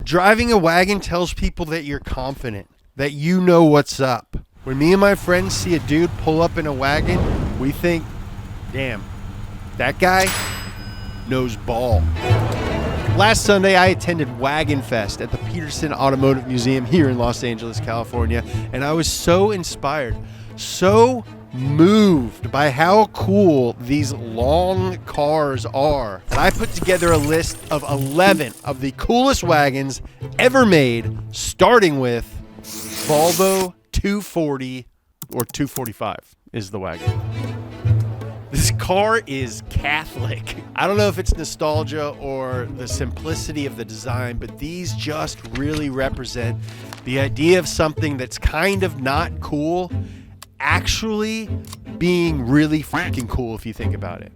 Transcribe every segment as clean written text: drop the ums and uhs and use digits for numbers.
Driving a wagon tells people that you're confident, that you know what's up. When me and my friends see a dude pull up in a wagon, we think, damn, that guy knows ball. Last Sunday, I attended Wagon Fest at the Petersen Automotive Museum here in Los Angeles, California, and I was so inspired, so moved by how cool these long cars are. And I put together a list of 11 of the coolest wagons ever made, starting with Volvo 240 or 245 is the wagon. This car is Catholic. I don't know if it's nostalgia or the simplicity of the design, but these just really represent the idea of something that's kind of not cool actually being really freaking cool if you think about it.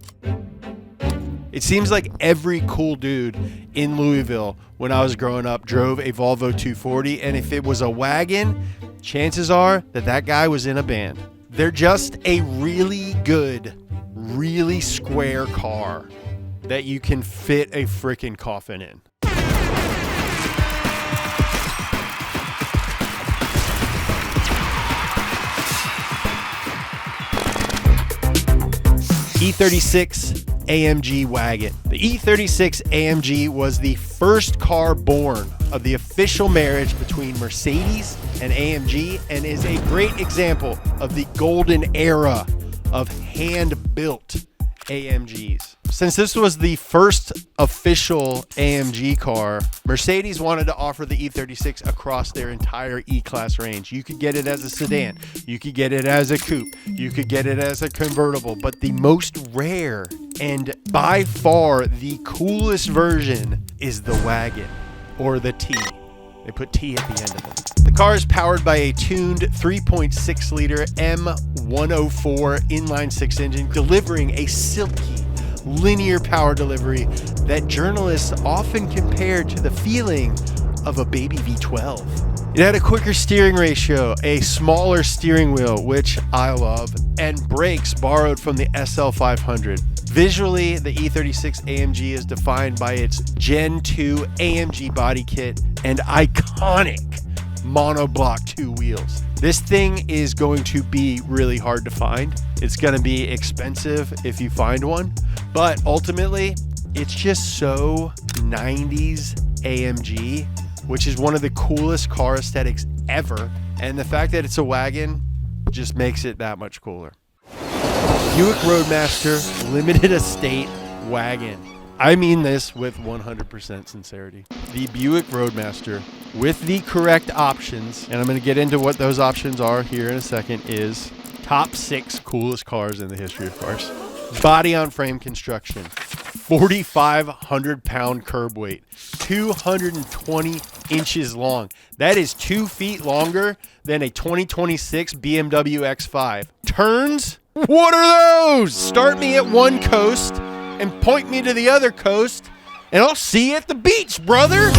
It seems like every cool dude in Louisville when I was growing up drove a Volvo 240, and if it was a wagon, chances are that that guy was in a band. They're just a really good, really square car that you can fit a freaking coffin in. E36 AMG wagon. The E36 AMG was the first car born of the official marriage between Mercedes and AMG and is a great example of the golden era of hand-built AMGs. Since this was the first official AMG car, Mercedes wanted to offer the E36 across their entire E-Class range. You could get it as a sedan, you could get it as a coupe, you could get it as a convertible, but the most rare and by far the coolest version is the wagon, or the T. They put T at the end of it. The car is powered by a tuned 3.6 liter M104 inline-six engine, delivering a silky, linear power delivery that journalists often compared to the feeling of a baby V12. It had a quicker steering ratio, a smaller steering wheel, which I love, and brakes borrowed from the SL500. Visually, the E36 AMG is defined by its Gen 2 AMG body kit and iconic monoblock 2 wheels. This thing is going to be really hard to find. It's going to be expensive if you find one, but ultimately, it's just so 90s AMG, which is one of the coolest car aesthetics ever, and the fact that it's a wagon just makes it that much cooler. Buick Roadmaster limited estate wagon. I mean this with 100% sincerity. The Buick Roadmaster with the correct options, and I'm going to get into what those options are here in a second, is top 6 coolest cars in the history of cars. Body on frame construction, 4,500 pound curb weight, 220 inches long. That is 2 feet longer than a 2026 BMW X5. Turns? What are those? Start me at one coast and point me to the other coast, and I'll see you at the beach, brother.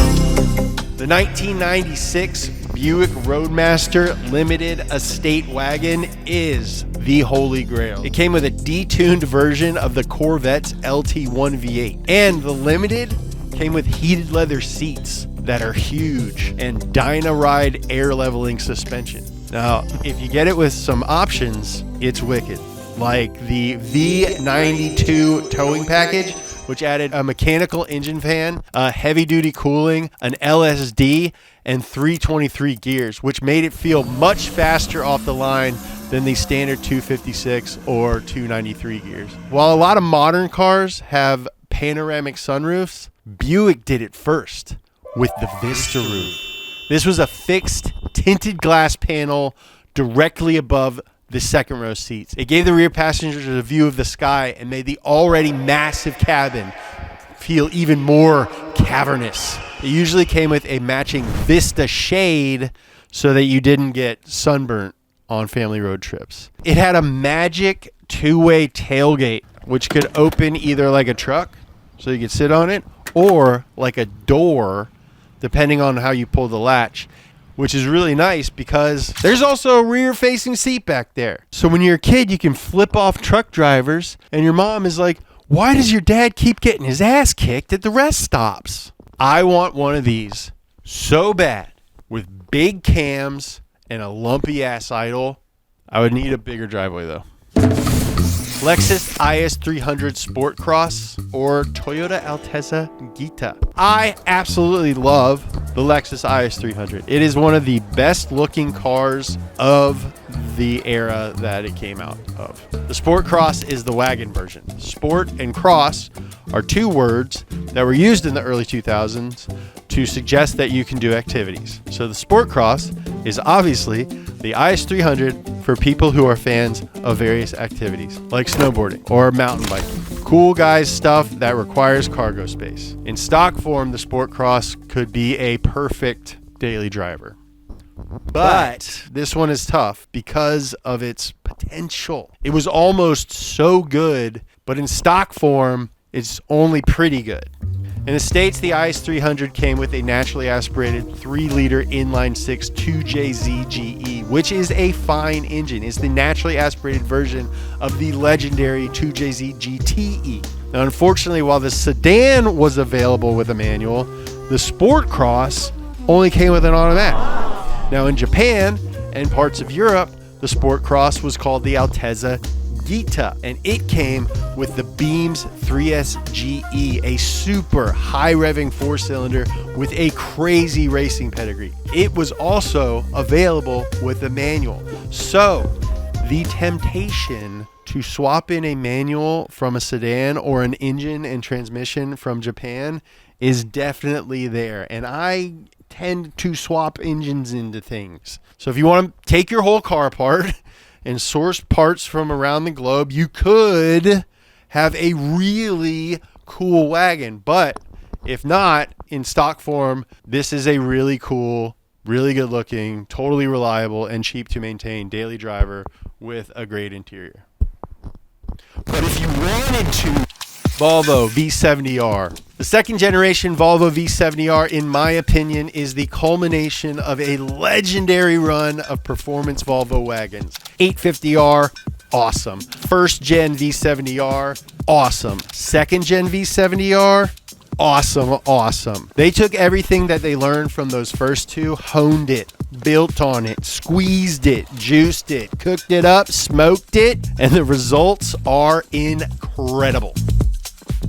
The 1996 Buick Roadmaster Limited Estate Wagon is the holy grail. It came with a detuned version of the Corvette's LT1 V8, and the Limited came with heated leather seats that are huge and Dynaride air leveling suspension. Now, if you get it with some options, it's wicked. Like the V92 towing package, which added a mechanical engine fan, heavy-duty cooling, an LSD, and 323 gears, which made it feel much faster off the line than the standard 256 or 293 gears. While a lot of modern cars have panoramic sunroofs, Buick did it first with the Vista roof. This was a fixed tinted glass panel directly above the second row seats. It gave the rear passengers a view of the sky and made the already massive cabin feel even more cavernous. It usually came with a matching Vista shade so that you didn't get sunburnt on family road trips. It had a magic two-way tailgate, which could open either like a truck, so you could sit on it, or like a door, depending on how you pull the latch, which is really nice because there's also a rear-facing seat back there. So when you're a kid, you can flip off truck drivers, and your mom is like, why does your dad keep getting his ass kicked at the rest stops? I want one of these so bad with big cams and a lumpy ass idle. I would need a bigger driveway though. Lexus IS300 SportCross or Toyota Altezza Gita. I absolutely love the Lexus IS300. It is one of the best looking cars of the era that it came out of. The SportCross is the wagon version. Sport and cross are two words that were used in the early 2000s to suggest that you can do activities. So the SportCross is obviously the IS300 for people who are fans of various activities like snowboarding or mountain biking. Cool guys stuff that requires cargo space. In stock form, the SportCross could be a perfect daily driver. But this one is tough because of its potential. It was almost so good, but in stock form, it's only pretty good. In the States, the IS300 came with a naturally aspirated 3-liter inline-6 2JZ GE, which is a fine engine. It's the naturally aspirated version of the legendary 2JZ GTE. Now, unfortunately, while the sedan was available with a manual, the SportCross only came with an automatic. Now, in Japan and parts of Europe, the SportCross was called the Altezza Gita, and it came with the Beams 3S GE, a super high revving 4-cylinder with a crazy racing pedigree. It was also available with a manual. So the temptation to swap in a manual from a sedan or an engine and transmission from Japan is definitely there, and I tend to swap engines into things. So if you want to take your whole car apart and source parts from around the globe, you could have a really cool wagon. But if not, in stock form, this is a really cool, really good looking, totally reliable, and cheap to maintain daily driver with a great interior. But if you wanted to, Volvo V70R. The second generation Volvo V70R, in my opinion, is the culmination of a legendary run of performance Volvo wagons. 850R, awesome. First gen V70R, awesome. Second gen V70R, awesome. They took everything that they learned from those first two, honed it, built on it, squeezed it, juiced it, cooked it up, smoked it, and the results are incredible.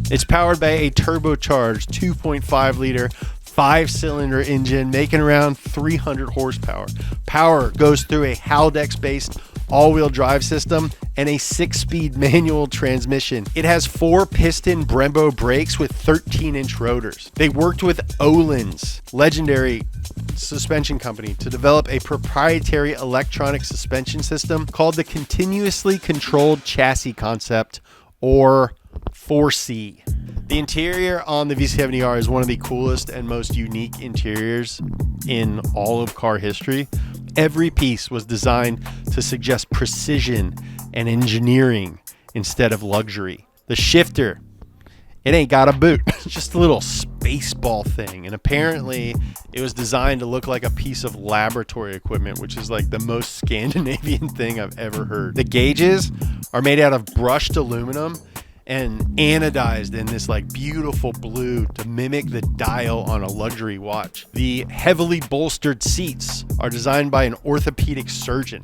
It's powered by a turbocharged 2.5 liter 5-cylinder engine making around 300 horsepower. Power goes through a Haldex based all-wheel drive system and a 6-speed manual transmission. It has 4-piston Brembo brakes with 13-inch rotors. They worked with Öhlins, legendary suspension company, to develop a proprietary electronic suspension system called the Continuously Controlled Chassis Concept, or 4C. The interior on the V70R is one of the coolest and most unique interiors in all of car history. Every piece was designed to suggest precision and engineering instead of luxury. The shifter, it ain't got a boot. It's just a little baseball thing. And apparently it was designed to look like a piece of laboratory equipment, which is like the most Scandinavian thing I've ever heard. The gauges are made out of brushed aluminum and anodized in this like beautiful blue to mimic the dial on a luxury watch. The heavily bolstered seats are designed by an orthopedic surgeon,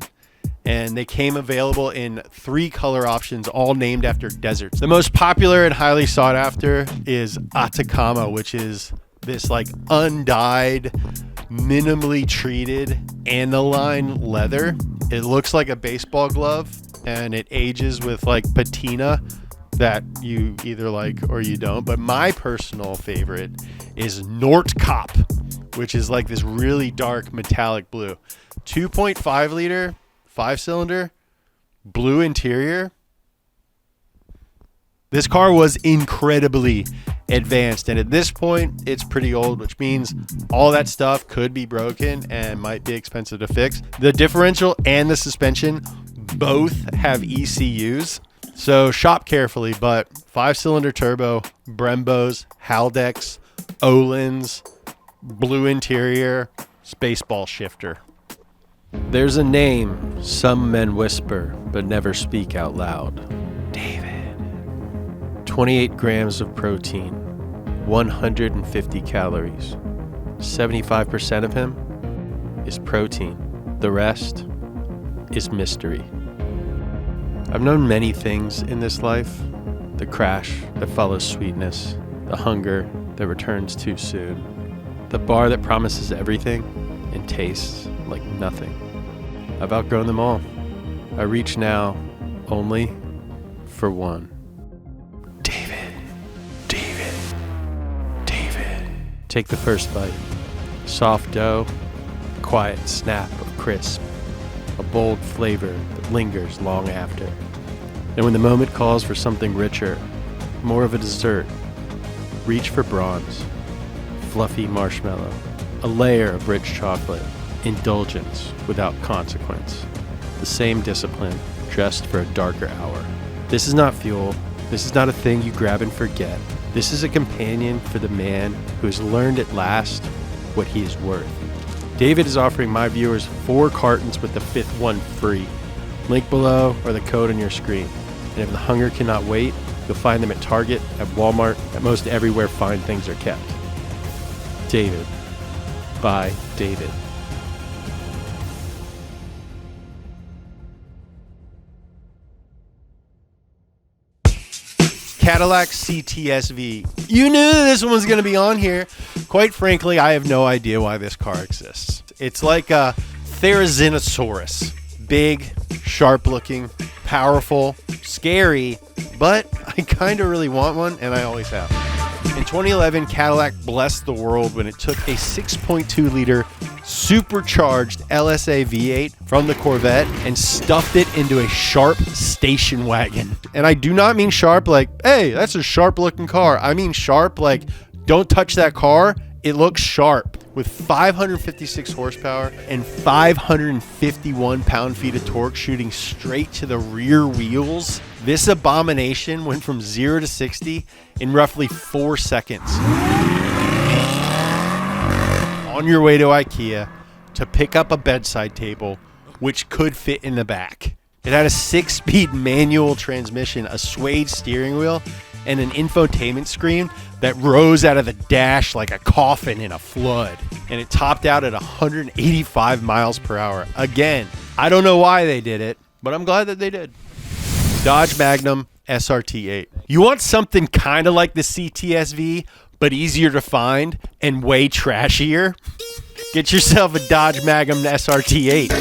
and they came available in 3 color options, all named after deserts. The most popular and highly sought after is Atacama, which is this like undyed, minimally treated aniline leather. It looks like a baseball glove, and it ages with like patina that you either like or you don't. But my personal favorite is Nordkapp, which is like this really dark metallic blue. 2.5 liter 5-cylinder blue interior. This car was incredibly advanced, and at this point it's pretty old, which means all that stuff could be broken and might be expensive to fix. The differential and the suspension both have ECUs, so shop carefully. But 5-cylinder turbo, Brembos, Haldex, Öhlins, blue interior, spaceball shifter. There's a name some men whisper but never speak out loud. David. 28 grams of protein, 150 calories, 75% of him is protein. The rest is mystery. I've known many things in this life. The crash that follows sweetness, the hunger that returns too soon, the bar that promises everything and tastes like nothing. I've outgrown them all. I reach now only for one. David. Take the first bite. Soft dough, quiet snap of crisp, a bold flavor that lingers long after. And when the moment calls for something richer, more of a dessert, reach for bronze, fluffy marshmallow, a layer of rich chocolate, indulgence without consequence. The same discipline, dressed for a darker hour. This is not fuel. This is not a thing you grab and forget. This is a companion for the man who has learned at last what he is worth. David is offering my viewers 4 cartons with the 5th one free. Link below or the code on your screen. And if the hunger cannot wait, you'll find them at Target, at Walmart, at most everywhere fine things are kept. David. By David. Cadillac CTS-V. You knew this one was going to be on here. Quite frankly, I have no idea why this car exists. It's like a Therizinosaurus. Big, sharp-looking, powerful, scary, but I kind of really want one, and I always have. In 2011, Cadillac blessed the world when it took a 6.2-liter supercharged LSA V8 from the Corvette and stuffed it into a sharp station wagon. And I do not mean sharp like, hey, that's a sharp-looking car. I mean sharp like, don't touch that car. It looks sharp. With 556 horsepower and 551 pound-feet of torque shooting straight to the rear wheels, this abomination went from 0 to 60 in roughly 4 seconds. On your way to IKEA to pick up a bedside table, which could fit in the back. It had a 6-speed manual transmission, a suede steering wheel, and an infotainment screen that rose out of the dash like a coffin in a flood. And it topped out at 185 miles per hour. Again, I don't know why they did it, but I'm glad that they did. Dodge Magnum SRT8. You want something kind of like the CTS-V, but easier to find and way trashier? Get yourself a Dodge Magnum SRT8.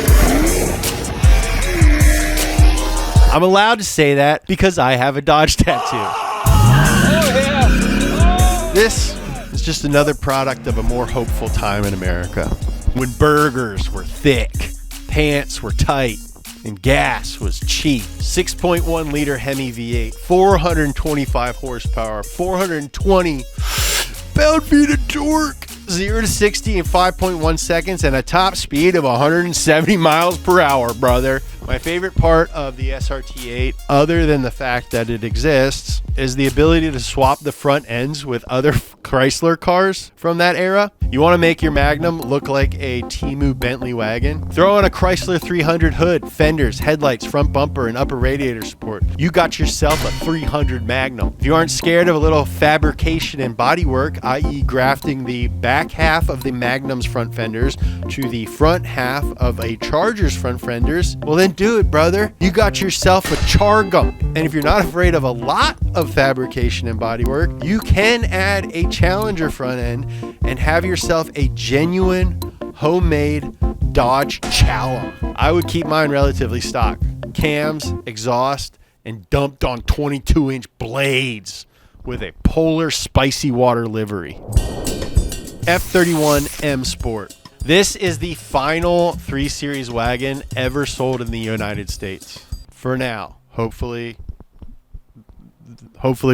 I'm allowed to say that because I have a Dodge tattoo. This is just another product of a more hopeful time in America, when burgers were thick, pants were tight, and gas was cheap. 6.1 liter Hemi V8, 425 horsepower, 420 pound-feet of torque, 0 to 60 in 5.1 seconds, and a top speed of 170 miles per hour, brother. My favorite part of the SRT8, other than the fact that it exists, is the ability to swap the front ends with other Chrysler cars from that era. You want to make your Magnum look like a Temu Bentley wagon? Throw on a Chrysler 300 hood, fenders, headlights, front bumper, and upper radiator support. You got yourself a 300 Magnum. If you aren't scared of a little fabrication and bodywork, i.e. grafting the back half of the Magnum's front fenders to the front half of a Charger's front fenders, well then do it, brother. You got yourself a Chargum. And if you're not afraid of a lot of fabrication and bodywork, you can add a Challenger front end and have yourself a genuine homemade Dodge Chalum. I would keep mine relatively stock. Cams, exhaust, and dumped on 22-inch blades with a polar spicy water livery. F31 M Sport. This is the final 3 Series wagon ever sold in the United States. For now. Hopefully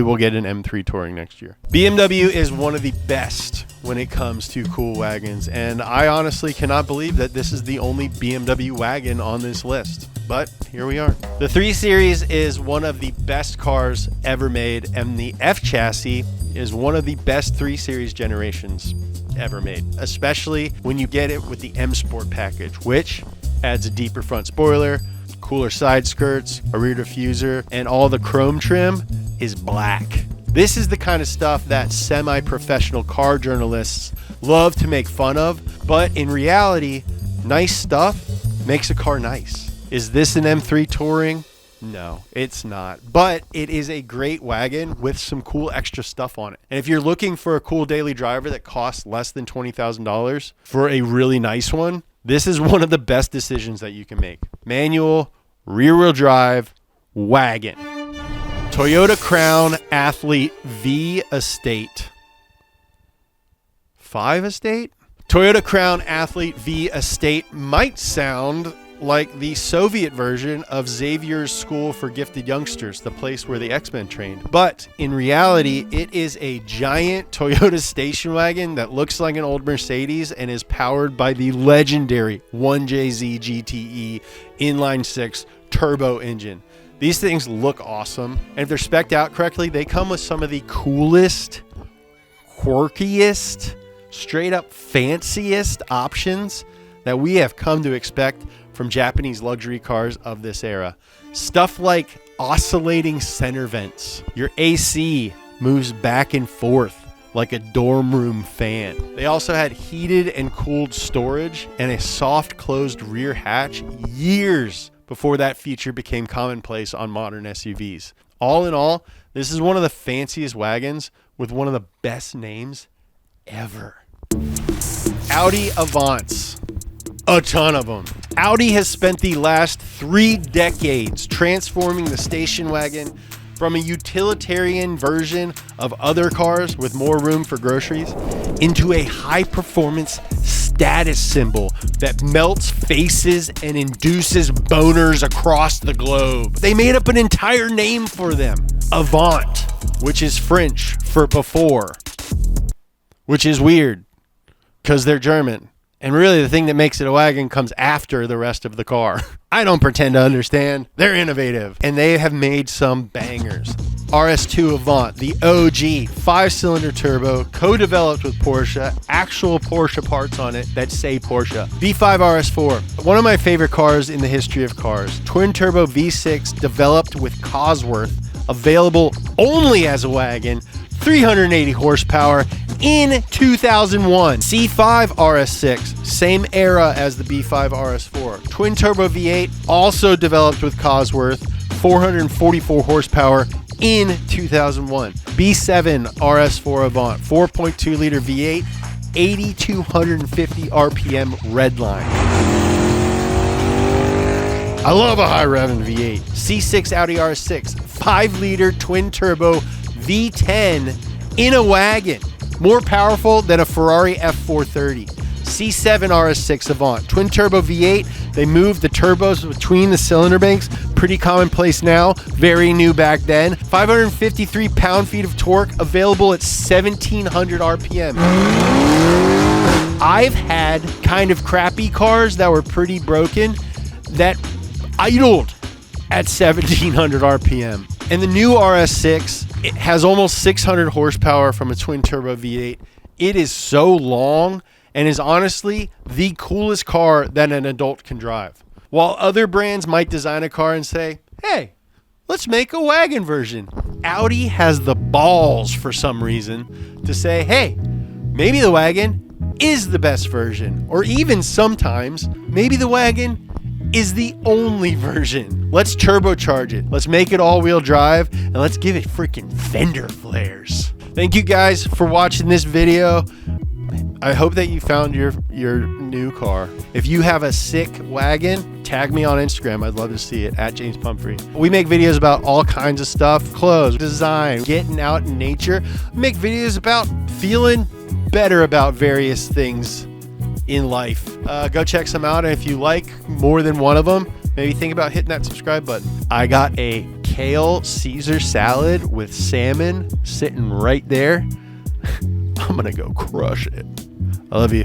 we'll get an M3 Touring next year. BMW is one of the best when it comes to cool wagons, and I honestly cannot believe that this is the only BMW wagon on this list. But here we are. The 3 Series is one of the best cars ever made, and the F chassis is one of the best 3 Series generations ever made, especially when you get it with the M Sport package, which adds a deeper front spoiler, cooler side skirts, a rear diffuser, and all the chrome trim is black. This is the kind of stuff that semi-professional car journalists love to make fun of, but in reality, nice stuff makes a car nice. Is this an M3 Touring? No, it's not, but it is a great wagon with some cool extra stuff on it. And if you're looking for a cool daily driver that costs less than $20,000 for a really nice one, this is one of the best decisions that you can make. Manual, rear-wheel drive, wagon. Toyota Crown Athlete V Estate. 5 Estate? Toyota Crown Athlete V Estate might sound like the Soviet version of Xavier's School for Gifted Youngsters, the place where the X-Men trained. But in reality, it is a giant Toyota station wagon that looks like an old Mercedes and is powered by the legendary 1JZ GTE inline-6 turbo engine. These things look awesome, and if they're spec'd out correctly, they come with some of the coolest, quirkiest, straight up fanciest options that we have come to expect from Japanese luxury cars of this era. Stuff like oscillating center vents. Your AC moves back and forth like a dorm room fan. They also had heated and cooled storage and a soft closed rear hatch years before that feature became commonplace on modern SUVs. All in all, this is one of the fanciest wagons with one of the best names ever. Audi Avants. A ton of them. Audi has spent the last 3 decades transforming the station wagon from a utilitarian version of other cars with more room for groceries into a high-performance status symbol that melts faces and induces boners across the globe. They made up an entire name for them. Avant, which is French for before, which is weird because they're German. And really, the thing that makes it a wagon comes after the rest of the car. I don't pretend to understand. They're innovative. And they have made some bangers. RS2 Avant, the OG, 5-cylinder turbo, co-developed with Porsche, actual Porsche parts on it that say Porsche. V5 RS4, one of my favorite cars in the history of cars. Twin-turbo V6 developed with Cosworth, available only as a wagon, 380 horsepower, in 2001. C5 RS6, same era as the B5 RS4. Twin turbo V8, also developed with Cosworth, 444 horsepower in 2001. B7 RS4 Avant, 4.2 liter V8, 8,250 RPM redline. I love a high revving V8. C6 Audi R6, 5 liter twin turbo V10 in a wagon. More powerful than a Ferrari F430. C7 RS6 Avant, twin turbo V8. They moved the turbos between the cylinder banks. Pretty commonplace now, very new back then. 553 pound-feet of torque, available at 1,700 RPM. I've had kind of crappy cars that were pretty broken that idled at 1,700 RPM. And the new RS6, it has almost 600 horsepower from a twin turbo V8. It is so long and is honestly the coolest car that an adult can drive. While other brands might design a car and say, hey, let's make a wagon version, Audi has the balls for some reason to say, hey, maybe the wagon is the best version. Or even sometimes, maybe the wagon is the only version. Let's turbocharge it. Let's make it all-wheel drive, and let's give it freaking fender flares. Thank you guys for watching this video. I hope that you found your new car. If you have a sick wagon, tag me on Instagram. I'd love to see it, at James Pumphrey. We make videos about all kinds of stuff, clothes, design, getting out in nature. We make videos about feeling better about various things in life. Go check some out, and if you like more than one of them, maybe think about hitting that subscribe button. I got a kale Caesar salad with salmon sitting right there. I'm gonna go crush it. I love you.